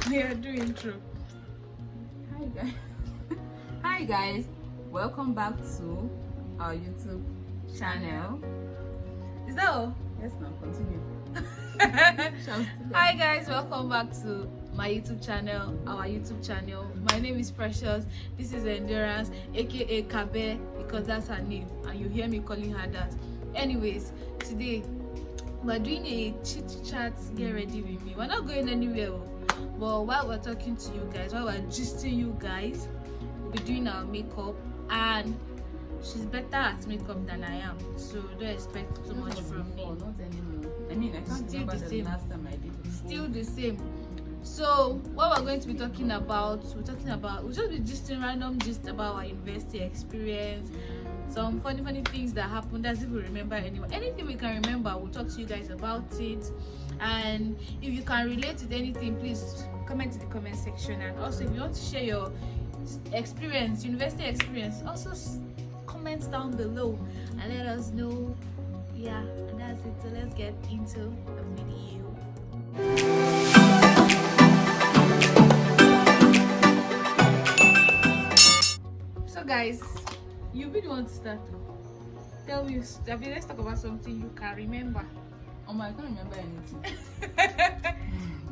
Yeah, do intro. Hi guys. Hi guys. Welcome back to our YouTube channel. Is that all? Yes, now continue. Hi guys, welcome back to my YouTube channel, our YouTube channel. My name is Precious. This is Endurance, aka Kabe, because that's her name, and you hear me calling her that. Anyways, today we're doing a chit chat. Get ready with me. We're not going anywhere, but while we're talking to you guys, while we're gisting you guys, we'll be doing our makeup, and she's better at makeup than I am, so don't expect too much from me. Not anymore. I mean, I can't Still remember the the same. last time I did it. Still the same. So what we're going to be talking about, we'll just be gisting, random gist about our university experience, some funny things that happened, as if we remember anything we can remember. We'll talk to you guys about it, and if you can relate with anything, please comment in the comment section. And also, if you want to share your experience, university experience, also comment down below and let us know. Yeah, and that's it. So let's get into the video. So guys, you really want to start? Tell me, let's talk about something you can remember. Oh my, I can't remember anything.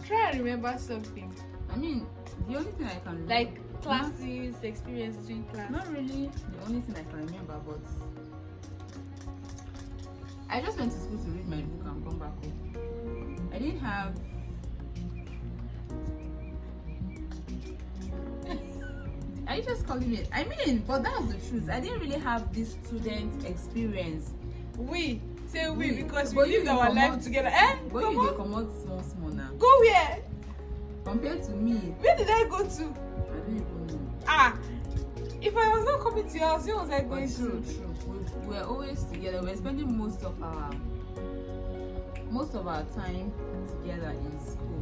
Try and remember something. I mean, the only thing I can remember, Like classes, experience during class. not really the only thing I can remember, but I just went to school to read my book and come back home. I didn't have Are you just calling me? I mean, but that's the truth. I didn't really have this student experience. We say we because But we you lived our come life out- together. But Come you on. come out small now. Go where? Compared to me, Where did I go to? I don't even know. Ah, if I was not coming to your house, where was I But going true. to? We're always together. We're spending most of our time together in school.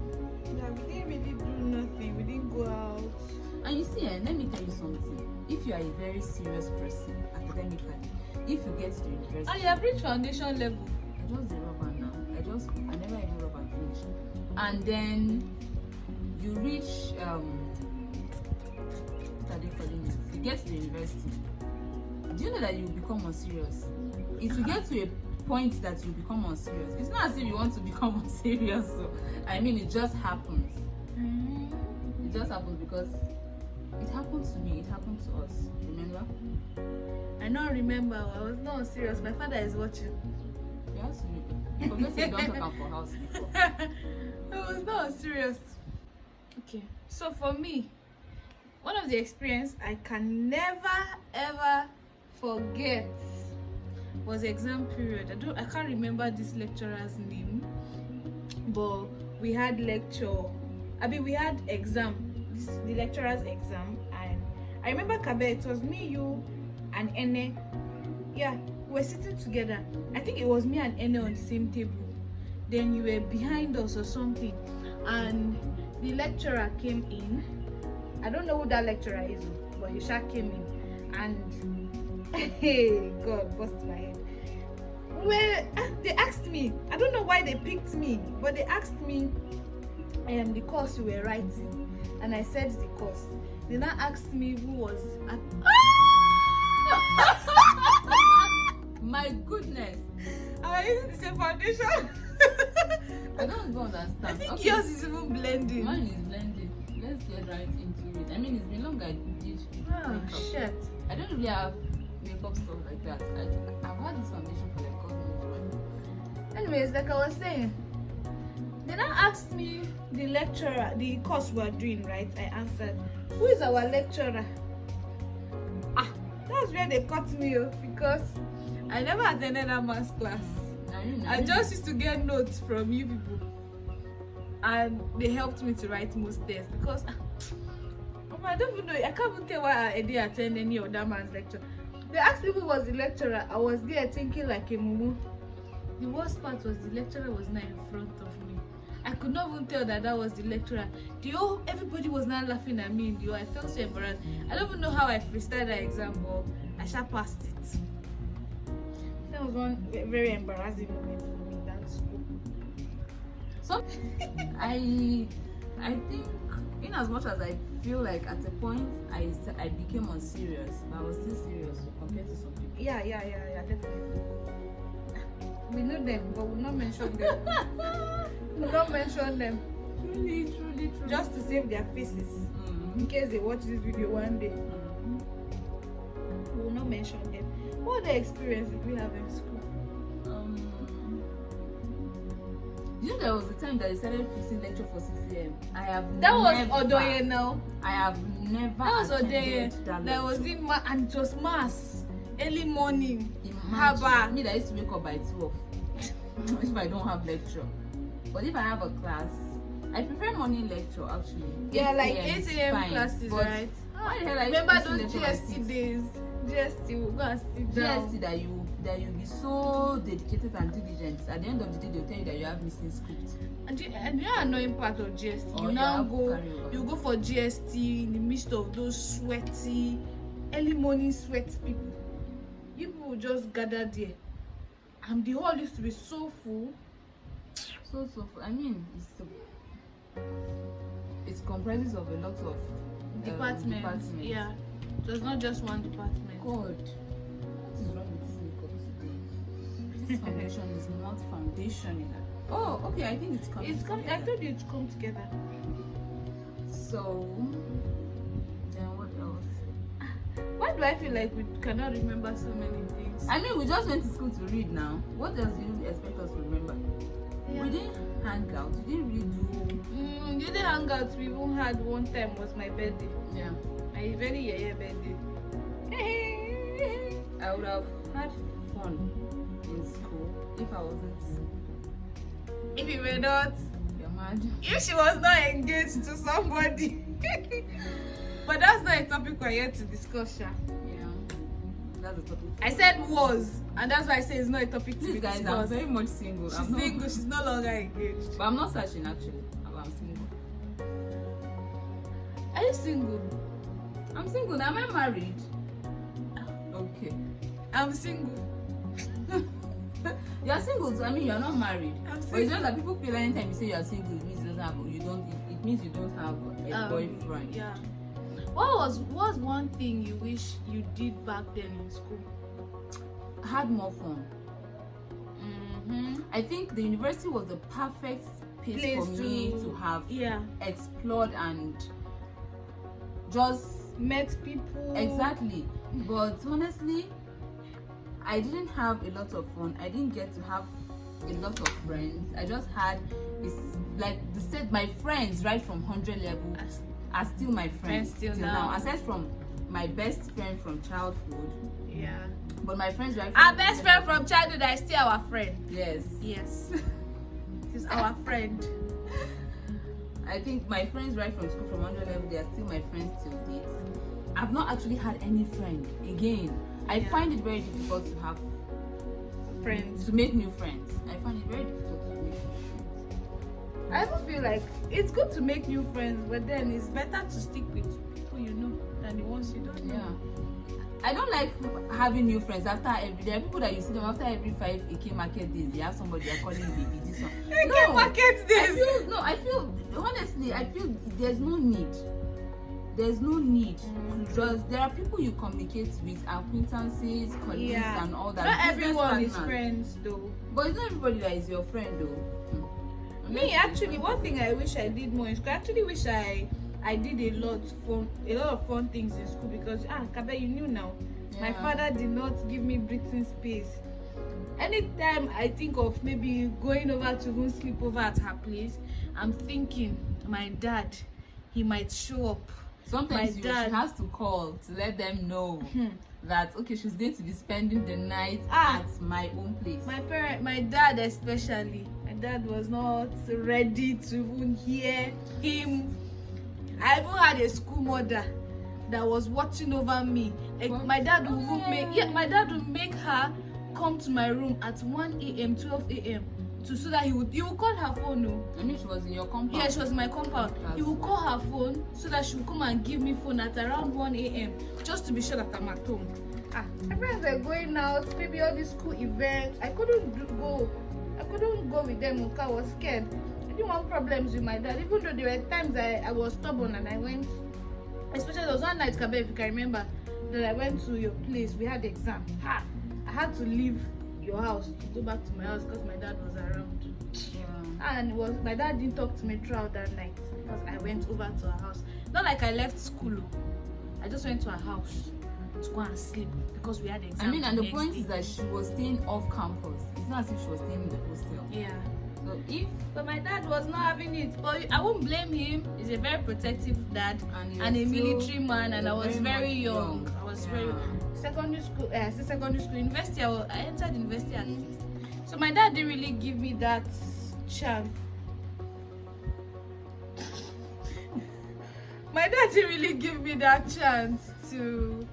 Yeah, we didn't really do nothing. We didn't go out. And you see, let me tell you something. If you are a very serious person academically, if you get to the university, And you have reached foundation level. I just did rubber now. I never even rub and finish. And then you reach what are they calling it? You get to the university. Do you know that you become unserious? If you get to a point that you become unserious, it's not as if you want to become unserious. So I mean, it just happens. It just happens because it happened to me. It happened to us. Remember? I don't remember. I was not serious. My father is watching. You have to be. You forget you don't talk for house before. I was not serious. Okay, so for me, one of the experience I can never ever forget was exam period. I can't remember this lecturer's name, but we had lecture. We had exam. The lecturer's exam, and I remember Kabe. It was me, you, and Ene. Yeah, we were sitting together. I think it was me and Ene on the same table. Then you were behind us or something, and the lecturer came in. I don't know who that lecturer is, but Yusha came in, and hey, God, bust my head. Well, they asked me. I don't know why they picked me, but they asked me the course you were writing, and I said the course. They now asked me who was at. My goodness. Am I using the same foundation? I don't even understand. I think Okay. yours is even blending. Mine is blended. Let's get right into it. I mean, it's been long I did Oh makeup. shit. I don't really have makeup stuff like that. I've had this foundation for like God knows when. Anyways, like I was saying, they now asked me the lecturer, the course we are doing, right? I answered, who is our lecturer? That's where they caught me because I never attended that maths class. I just used to get notes from you people, and they helped me to write most tests because I don't even know. I can't even tell why I didn't attend any other man's lecture. They asked me who was the lecturer. I was there thinking like a mumu. The worst part was the lecturer was not in front of me. I could not even tell that was the lecturer. Everybody was not laughing at me. I felt so embarrassed. I don't even know how I freestyled that exam, but I sure passed it. That was one very embarrassing moment for me in that school. So I I think, in as much as I feel like at a point I became unserious, but I was still serious compared to some people. Yeah, definitely. We know them, but we'll not mention them. We'll not mention them. Truly. Just to save their faces. In case they watch this video one day. We will not mention them. What other experience did we have in school? You know there was a time that they started fixing lecture for 6 a.m. That was Odoye now. I have never That was attended Odoye. that There was lecture. and it was mass. Early morning. Imagine, Haba. me that used to wake up by 12 if I don't have lecture. But if I have a class, I prefer morning lecture actually. Yeah, 8 like a.m. 8 is a.m. fine. classes, But right? why the hell are you Remember fixing those lecture by GST 6? days? GST, we'll go and sit down. GST that you'll be so dedicated and diligent. At the end of the day, they'll tell you that you have missing script. And the annoying part of GST, Or you you now have go, carryover. you go for GST in the midst of those sweaty, early morning sweat people. You people will just gather there. And the hall used to be so full. So I mean, it comprises of a lot of Departments. Yeah. So it's not just one department. God, what is wrong with this makeup today? This foundation is not foundational. Oh, okay, I think it's coming. It's come. I told you it's come together. So, then what else? Why do I feel like we cannot remember so many things? I mean, we just went to school to read now. What else do you expect us to remember? Yeah. We didn't hang out. We didn't really do. The other hangout we even had one time was my birthday. Yeah. My very birthday. I would have had fun in school if I wasn't. If you were not, Imagine. if she was not engaged to somebody. But that's not a topic we're here to discuss, Sha. Yeah. That's the topic. I said was, and that's why I say it's not a topic to Please, be guys, I'm discussed. very much single. She's I'm not, single, she's no longer engaged. but I'm not searching actually. I'm single. Are you single? I'm single. Now, am I married? Okay. I'm single. You're single, so I mean you're not married. I'm But it's single. just that people feel anytime you say you're single, it means it means you don't have a boyfriend. Yeah. What was one thing you wish you did back then in school? I had more fun. I think the university was the perfect place for me to have explored and just met people. exactly. But honestly, I didn't have a lot of fun. I didn't get to have a lot of friends. I just had this, like the said, my friends right from 100 level are still my friends still till now. Aside from my best friend from childhood, Yeah. but my friends right from Our best friend from childhood is still our friend. Yes. She's our friend. I think my friends right from school from 100 level, they are still my friends till date. I've not actually had any friend again. I find it very difficult to have Friends. to make new friends. I find it very difficult to make new friends. I even feel like it's good to make new friends, but then it's better to stick with people you know than the ones you don't know. Yeah. I don't like having new friends after every. There are people that you see them after every 5 AK market days. They have somebody they're calling baby. This one. AK market days. I feel honestly. I feel there's no need. There's no need. Just there are people you communicate with, acquaintances, colleagues, and all that. Not Business everyone is partners. friends though. But it's not everybody that is your friend though. Me actually, one thing I wish I did more in school. I actually wish I did a lot of fun things in school because Kabe, you knew now. My father did not give me breathing space. Anytime I think of maybe going over to even sleep over at her place, I'm thinking my dad, he might show up. Sometimes she has to call to let them know that okay, she's going to be spending the night at my own place. My dad especially. My dad was not ready to even hear him. I even had a school mother that was watching over me. Like my dad would make her come to my room at 1 a.m., 12 a.m. So that he would call her phone. No. I mean, she was in your compound. Yeah, she was in my compound. He would call her phone so that she would come and give me phone at around 1 a.m. just to be sure that I'm at home. My friends were going out, maybe all these school events. I couldn't couldn't go with them. I was scared. I didn't want problems with my dad, even though there were times I was stubborn and I went. Especially there was one night, Kabe, if you can remember, that I went to your place. We had exam. I had to leave your house to go back to my house because my dad was around. And my dad didn't talk to me throughout that night because I went over to her house. Not like I left school. I just went to her house to go and sleep because we had exam. I mean, and the point is that she was staying off campus. It's not as if she was staying in the hostel. Yeah. But my dad was not having it. But I won't blame him. He's a very protective dad and a military man, and I was very young. I was very young. Secondary school, university. I entered university at 6. So my dad didn't really give me that chance. My dad didn't really give me that chance to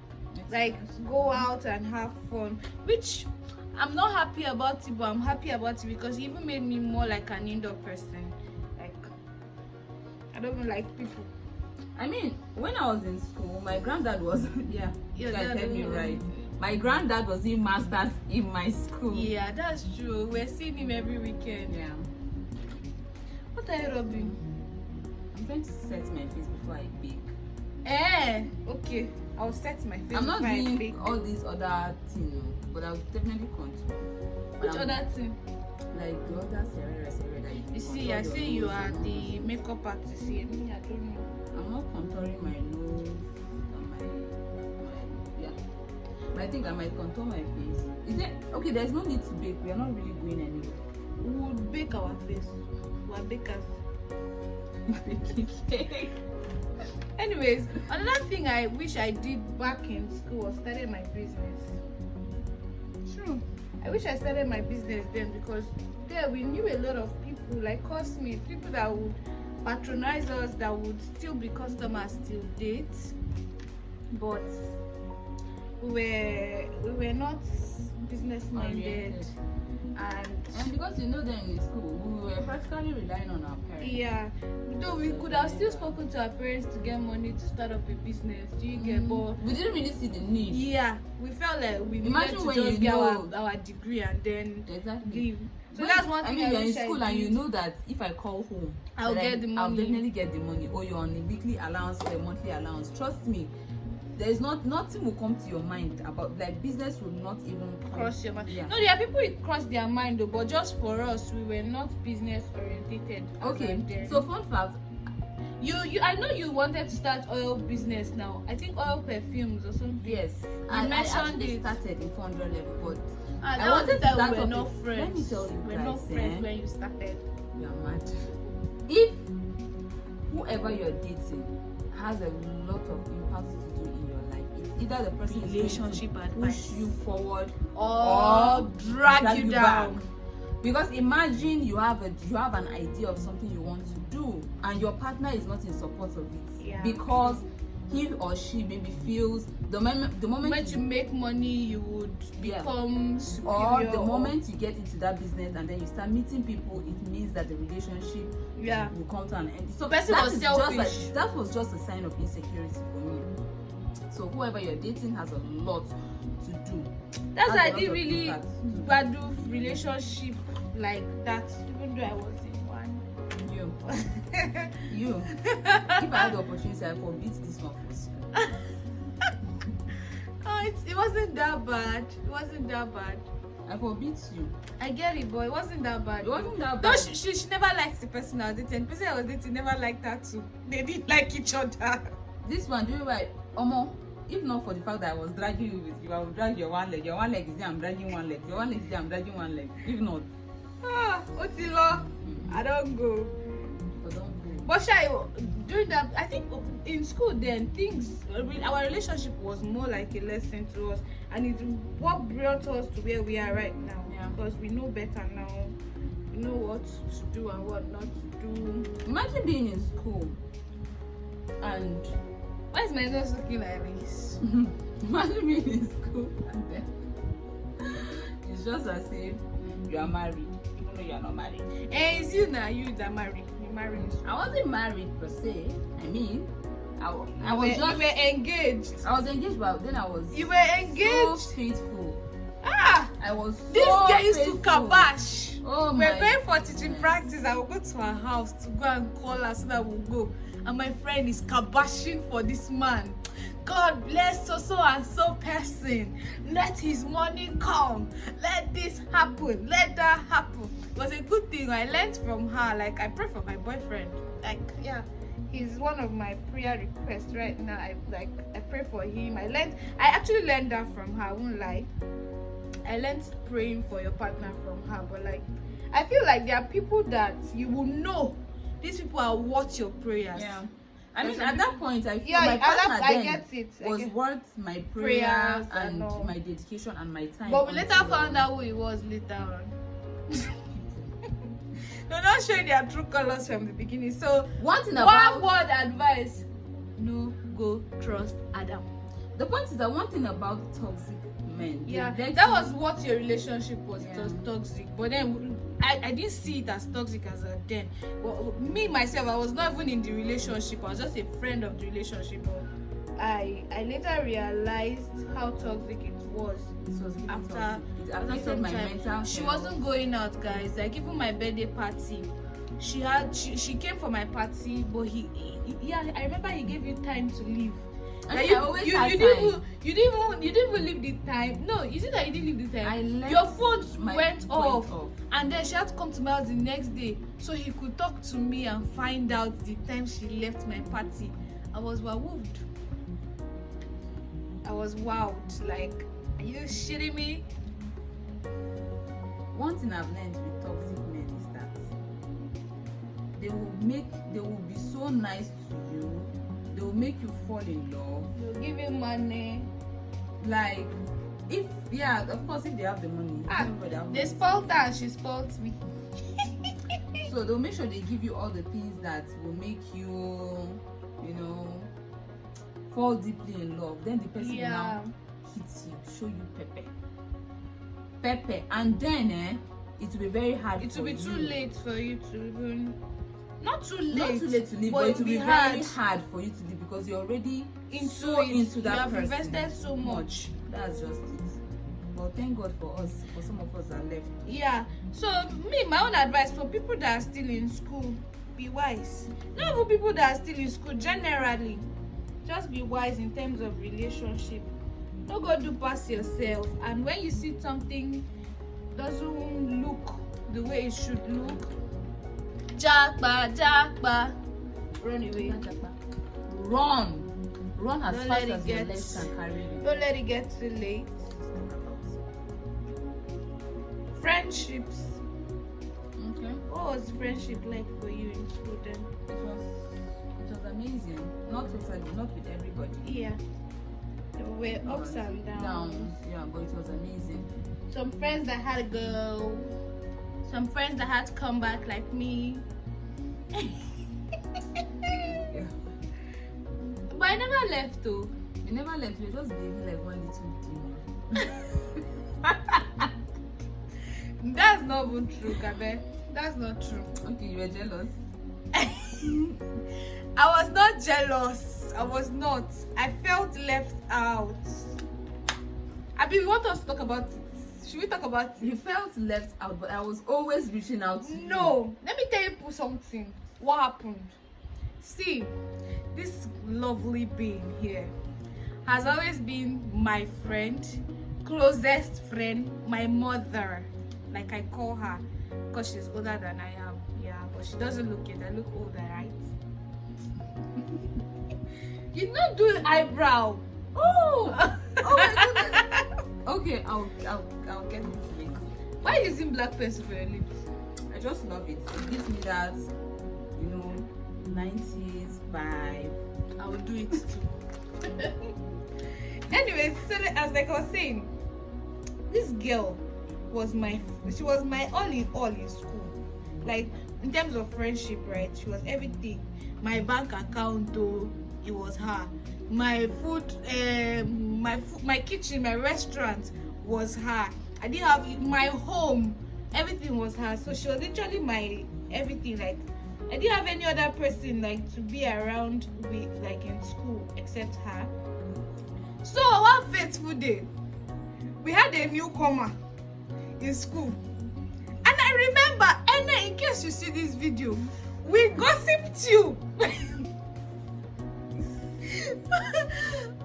like go out and have fun, which I'm not happy about it, but I'm happy about it because it even made me more like an indoor person. Like, I don't even like people. I mean, when I was in school, my granddad was yeah, you guys heard me right. My granddad was in masters in my school. Yeah, that's true. We're seeing him every weekend. Yeah. What are you rubbing? I'm trying to set my face before I bake. Okay. I'll set my face. I'm not before doing I bake. all these other things, but I'll definitely contour. Which other thing? Like the other Sarah that you see, I say you are the makeup artist here. Me, I don't know. I'm not contouring my nose and my yeah. But I think I might contour my face. Is it okay? There's no need to bake. We are not really going anywhere. We would bake our face. We are bakers. Baking cake. Anyways, another thing I wish I did back in school was started my business. True. I wish I started my business then because there we knew a lot of people like cosmates, people that would patronize us, that would still be customers till date. But we were not business minded. And because you know them in school, we were practically relying on our parents. Yeah, though we could have still spoken to our parents to get money to start up a business. Do you get? But we didn't really see the need. Yeah, we felt like we needed to just get our degree and then leave. So that's one thing. I mean, you're in school and you know that if I call home, I'll get the money. I'll definitely get the money. Or you're on a weekly allowance or a monthly allowance. Trust me. There's nothing will come to your mind about like business will not even cross your mind. Yeah. No, there are people it cross their mind though, but just for us, we were not business orientated. Okay. So fun fact. I know you wanted to start oil business now. I think oil perfumes or something. Yes. I mentioned it started in 400 level, but I wanted to start. We were not friends. Let me tell you we're not friends when you started. You're mad. If whoever you're dating has a lot of impact to do in your life, it's either the person relationship is going to advice, push you forward or drag you down. Back. Because imagine you have an idea of something you want to do and your partner is not in support of it. Yeah. Because he or she maybe feels the moment you make money you would become superior, or the moment you get into that business and then you start meeting people, it means that the relationship will come to an end. So person was selfish. That was just a sign of insecurity for me. So whoever you're dating has a lot to do. That's why I didn't really value relationship like that, even though I was in one. You. If I had the opportunity, I forbid this one for school. It wasn't that bad. It wasn't that bad. I forbid you. I get it, but it wasn't that bad. It wasn't that bad. No, she never liked the person I was dating. The person I was dating never liked her too. They didn't like each other. This one, do you know why? Omo, if not for the fact that I was dragging you with you, I would drag your one leg. Your one leg is there, I'm dragging one leg. Your one leg is there, I'm dragging one leg. If not. Otilo, I don't go. But during that, I think in school then our relationship was more like a lesson to us, and it's what brought us to where we are right now. Yeah. Because we know better now. We know what to do and what not to do. Imagine being in school and why is my nose looking like this? Imagine being in school and then it's just as if you are married, even though you are not married. It's you now, you that married. I wasn't married per se. I mean, I was you were engaged. I was engaged, but then I was You were engaged. so faithful. I I was so This girl used to faithful. kabash. Oh We're my going for teaching goodness. practice. I will go to her house to go and call her so that we'll go. And my friend is kabashing for this man. God bless so and so person. Let his money come. Let this happen. Let that happen. It was a good thing. I learned from her. Like, I pray for my boyfriend. Like, yeah, he's one of my prayer requests right now. I pray for him. I actually learned that from her. I won't lie. I learned praying for your partner from her. But like, I feel like there are people that you will know. These people are worth your prayers. Yeah. I mean, at that point, I feel Yeah, my partner I then get it. was worth my Prayers prayers and and all. my dedication and my time. But we later until, found out who he was later on. They're not showing their true colors from the beginning. So one thing one about word advice: no go trust Adam. the point is that one thing about toxic men. they Yeah, let that you- was what your relationship was. It Yeah. was toxic. But then I didn't see it as toxic as a then. Well, me myself, I was not even in the relationship. I was just a friend of the relationship. But I later realized how toxic it was. It was really After toxic. It affected my mental she health. wasn't going out, guys. Like even my birthday party, she came for my party, but he yeah, I remember he gave you time to leave. I Like, mean, I always had you time. didn't even leave the time. No, you see that you didn't leave the time. I left Your phone my- went off, off. and then she had to come to my house the next day so he could talk to me and find out the time she left my party. I was wowed. I was wowed. Like, are you shitting me? One thing I've learned with toxic men is that they will be so nice to you. They will make you fall in love. They'll give you money. Like, of course, if they have the money. Everybody have They money. spoiled her and she spoiled me. So they'll make sure they give you all the things that will make you, fall deeply in love. Then the person will now hits you, show you pepper, and then it will be very hard. It for will be too you. late for you to even. Not too late. Not too late to leave, but it will be very hard for you to leave because you're already so into that you have person. invested so much. That's just it. But thank God for us. For some of us that left. Yeah. So my own advice for people that are still in school, be wise. Not even people that are still in school, generally, just be wise in terms of relationship. Don't go do past yourself. And when you see something doesn't look the way it should look, Jackba, run away. Run as Don't fast let it as your get- legs can carry you. Don't let it get too late. Friendships. Okay. What was friendship like for you in school then? It was amazing. Not totally, not with everybody. Yeah. There were ups and downs. Yeah, but it was amazing. Some friends that had to go. Some friends that had to come back like me. Yeah. But I never left though. We never left. We were just behaving like one little demon. That's not even true, Kabe. That's not true. Okay, you were jealous. I was not jealous. I was not. I felt left out. Abi, you want us to talk about it? Should we talk about it? You felt left out, but I was always reaching out to you. No. Let me tell you something. What happened? See, this lovely being here has always been my friend, closest friend, my mother. Like I call her, because she's older than I am. Yeah, but she doesn't look it. I look older, right? You did not do eyebrow. Oh my goodness. Okay, I'll get it later. Why are you using black pencil for your lips? I just love it. It gives me that, 90s vibe. I will do it too. Anyways, so as like I was saying, this girl was my all in all in school. Like in terms of friendship, right? She was everything. My bank account, though, it was her. My food, my kitchen, my restaurant was her. I didn't have my home. Everything was her. So she was literally my everything. Like I didn't have any other person like to be around with like in school except her. So one fateful day, we had a newcomer in school. And I remember, Ene, in case you see this video, we gossiped you.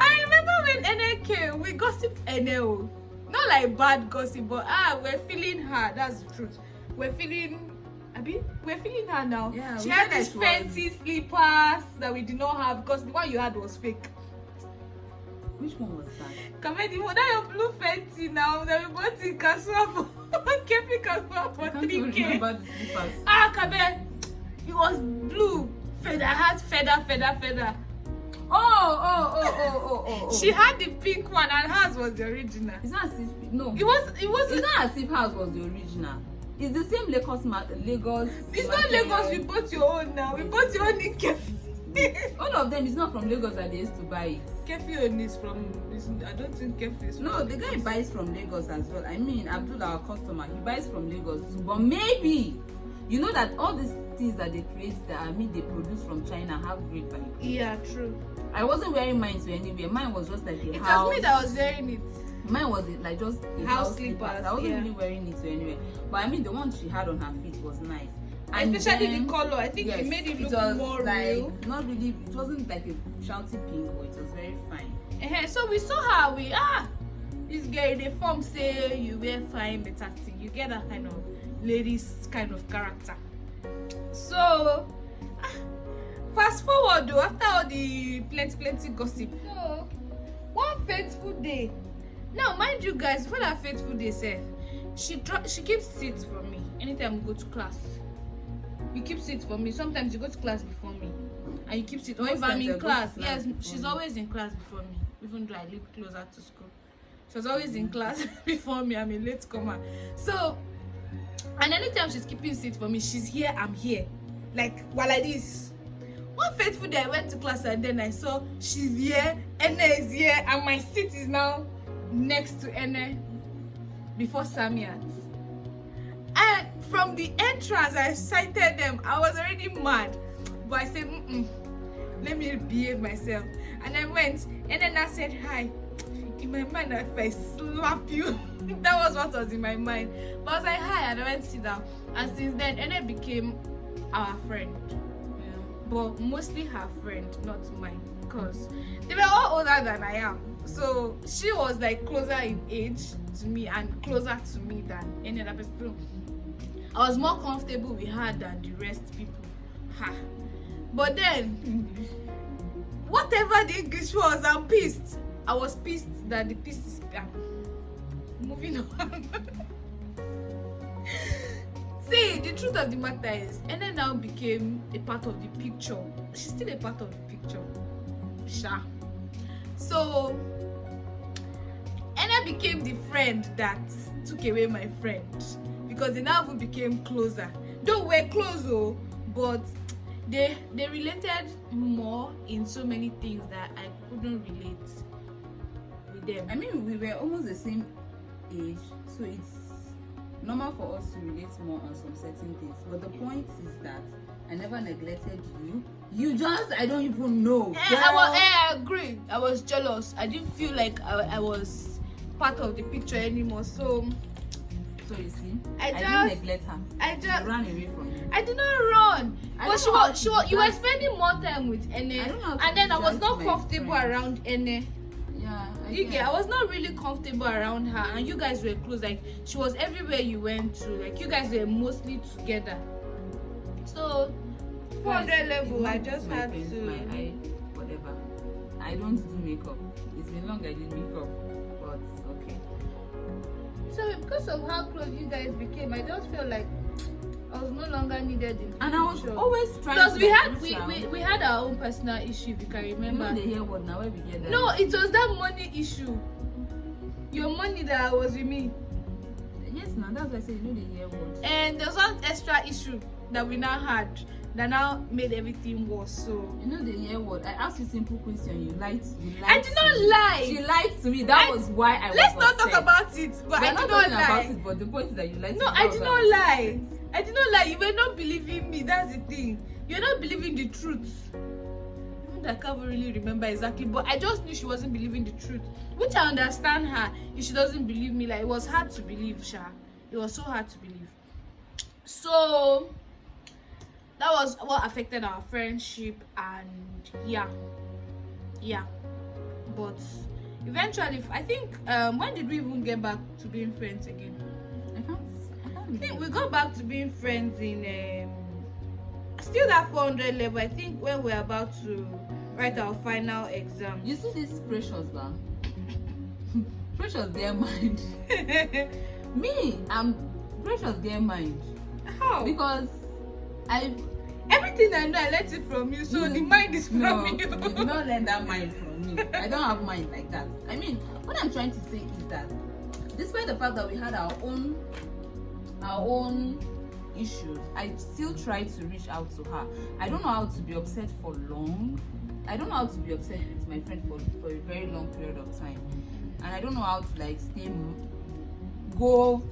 I remember when Ene came, we gossiped Ene. Not like bad gossip, but we're feeling her. That's the truth. We're feeling her now. Yeah, she had these fancy slippers that we did not have because the one you had was fake. Which one was that? Come on, that your blue fancy now that we bought in Kasua for Kepi Kasua for 3K. Remember the slippers. Come on. It was blue. Feather hat, feather. Oh. She had the pink one and hers was the original. It's not as if It was It's not as if hers was the original. It's the same Lagos. It's not Lagos. We bought your own now. We bought your own in Kefi. All of them is not from Lagos that they used to buy it. Kefi own is from. I don't think Kefi is from. No, the guy buys from Lagos as well. I mean, Abdul, our customer, he buys from Lagos too. But maybe you know that all these things that they create, they produce from China have great value. Yeah, true. I wasn't wearing mine to anywhere. Mine was just like a It house. was me that was wearing it. Mine was like just a House slippers. slippers, I wasn't yeah. really wearing it to anywhere. But I mean, the one she had on her feet was nice. And Especially then, the color. I think yes, it made it look was more like, real. Not really. It wasn't like a shouty pink, but it was very fine. So we saw her. This girl they form say you wear fine better thing. You get that kind of ladies kind of character. So fast forward though, after all the plenty gossip. So one fateful day. Now mind you guys, for that fateful day, she keeps seats for me anytime we go to class. You keep seats for me. Sometimes you go to class before me, and you keep seats. Or if I'm in class, yes, she's always in class before me. Even though I live closer to school, she was always in class before me. I'm a late comer. So, and anytime she's keeping seat for me, she's here, I'm here, like this. One fateful day I went to class and then I saw she's here, Ene is here, and my seat is now next to Ene before Samiat. And from the entrance I sighted them. I was already mad, but I said let me behave myself. And I went and then I said hi. In my mind, if I slap you, that was what was in my mind. But I was like hi and I went to sit down. And since then Ene became our friend. But mostly her friend, not mine, because they were all older than I am. So she was like closer in age to me and closer to me than any other person. I was more comfortable with her than the rest people. But then, whatever the English was, I'm pissed. I was pissed that the piece is moving on. See, the truth of the matter is, Ene now became a part of the picture. She's still a part of the picture. So, Ene became the friend that took away my friend. Because they now became closer. Though we're close, but they related more in so many things that I couldn't relate with them. I mean, we were almost the same age, so it's normal for us to relate more on some certain things. But the point is that I never neglected you. You just, I don't even know. I agree. I was jealous. I didn't feel like I was part of the picture anymore. So you see, I just didn't neglect her. I just ran away from you. I did not run. But you were spending more time with Ene. And then I was not comfortable around Ene. Yeah, I was not really comfortable around her, and you guys were close. Like she was everywhere you went to. Like you guys were mostly together. So 400 level, I just had to. My eye, whatever. I don't do makeup. It's been long I did makeup, but okay. So because of how close you guys became, I just felt like I was no longer needed in the And I was always trying. Because we had our own personal issue, if you can remember. You know the hair word now, where we get that? No, it was that money issue. Your money that was with me. Yes, now that's why I said you know the hair word. And there was one extra issue that we now had that now made everything worse. So you know the hair word. I asked you a simple question. You lied. I did not lie. She lied to me. That was why I was Let's not upset. talk about it. But We're I did not lie. about it, but the point is that you lied. No, I did not lie. I did not lie. You were not believing me. That's the thing. You're not believing the truth. Even though I can't really remember exactly, but I just knew she wasn't believing the truth. Which I understand her if she doesn't believe me. Like it was hard to believe, Sha. It was so hard to believe. So that was what affected our friendship, and yeah. But eventually, I think when did we even get back to being friends again? I think we got back to being friends in still that 400 level. I think when we're about to write our final exam. You see this Precious, ba? Precious their mind. Me, I'm Precious their mind. How? Because everything I know I learned it from you, so the mind is from you. You did not learn that mind from me. I don't have mind like that. I mean, what I'm trying to say is that despite the fact that we had our own issues, I still try to reach out to her. I don't know how to be upset for long. I don't know how to be upset with my friend for a very long period of time, and I don't know how to like go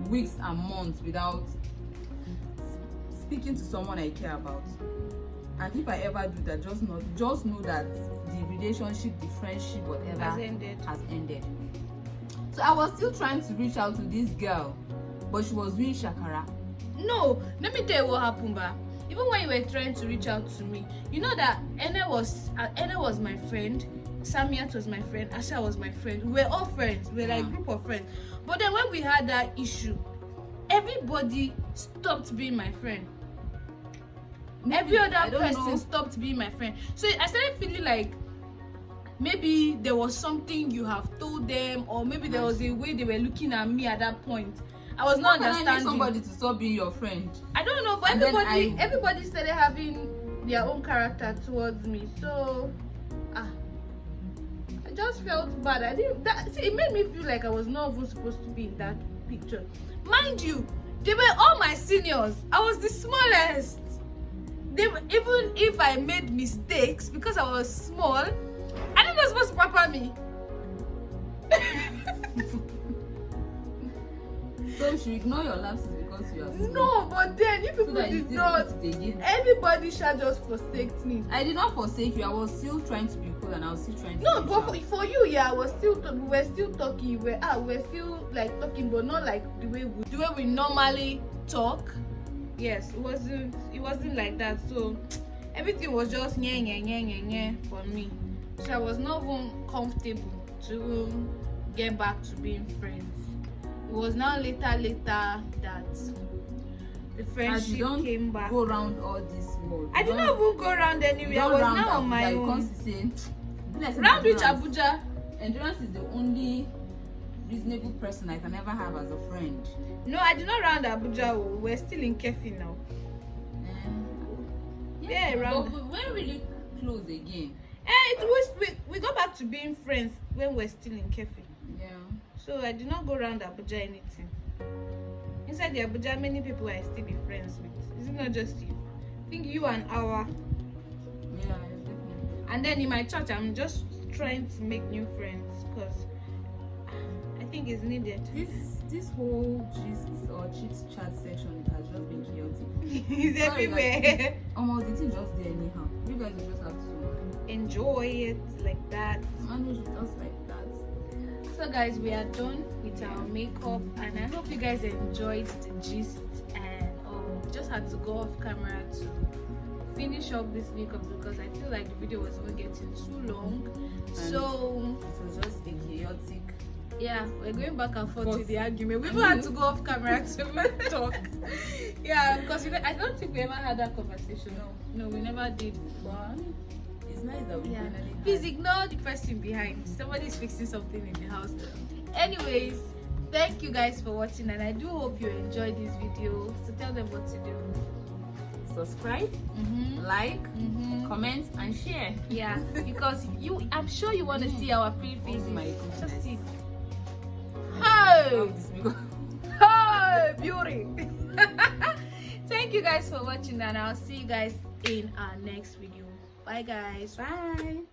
weeks and months without speaking to someone I care about. And if I ever do that, just know that the relationship, the friendship, whatever has ended. So I was still trying to reach out to this girl, but she was doing shakara. No, let me tell you what happened, ba. Even when you were trying to reach out to me, you know that Ene was my friend, Samiat was my friend, Asha was my friend. We were all friends. We were like a group of friends. But then when we had that issue, everybody stopped being my friend. Every other person stopped being my friend. So I started feeling like maybe there was something you have told them, or maybe there was a way they were looking at me at that point. I was not understanding. I need somebody to stop being your friend. I don't know, but everybody started having their own character towards me. So I just felt bad. It made me feel like I was not even supposed to be in that picture. Mind you, they were all my seniors. I was the smallest. Even if I made mistakes because I was small, I didn't know supposed to pamper me. So you should ignore your lapses because you are small. No, but then you people did not. Everybody shall just forsake me. I did not forsake you. I was still trying to be cool, and I was still trying to. No, but for you, yeah, we were still talking. We were still like talking, but not like the way we normally talk. Yes, it wasn't like that. So everything was just nye for me. So I was not even comfortable to get back to being friends. It was now later that the friendship came back. Go around all this world. I did not even go around anywhere. I was now on my own. Round which Abuja? Endurance is the only reasonable person I can ever have as a friend. No, I did not round Abuja. We're still in Kefi now. Yeah, around. But we weren't really close again. We got back to being friends when we're still in Kefi. Yeah. So I did not go around Abuja anything. Inside the Abuja, many people I still be friends with. Is it not just you? I think you and Awa. Yeah, definitely. And then in my church, I'm just trying to make new friends because I think it's needed. This whole gist or chit chat section, it has just been chaotic. It's everywhere. The thing just there anyhow. You guys will just have to enjoy it like that. Manage it just like that. So guys, we are done with our makeup, and I hope you guys enjoyed the gist, and just had to go off camera to finish up this makeup because I feel like the video was even getting too long. And so it was just a chaotic. Yeah, we're going back and forth with the argument. We even had to go off camera to talk. Yeah, because I don't think we ever had that conversation. No, we never did. But it's nice that we finally. Please ignore the person behind. Somebody's fixing something in the house. Anyways, thank you guys for watching, and I do hope you enjoyed this video. So tell them what to do. Subscribe, like, comment, and share. Yeah, because I'm sure you want to see our pretty faces. Oh my goodness. Just see. Hey, hey, beauty. Thank you guys for watching, and I'll see you guys in our next video. Bye guys. Bye.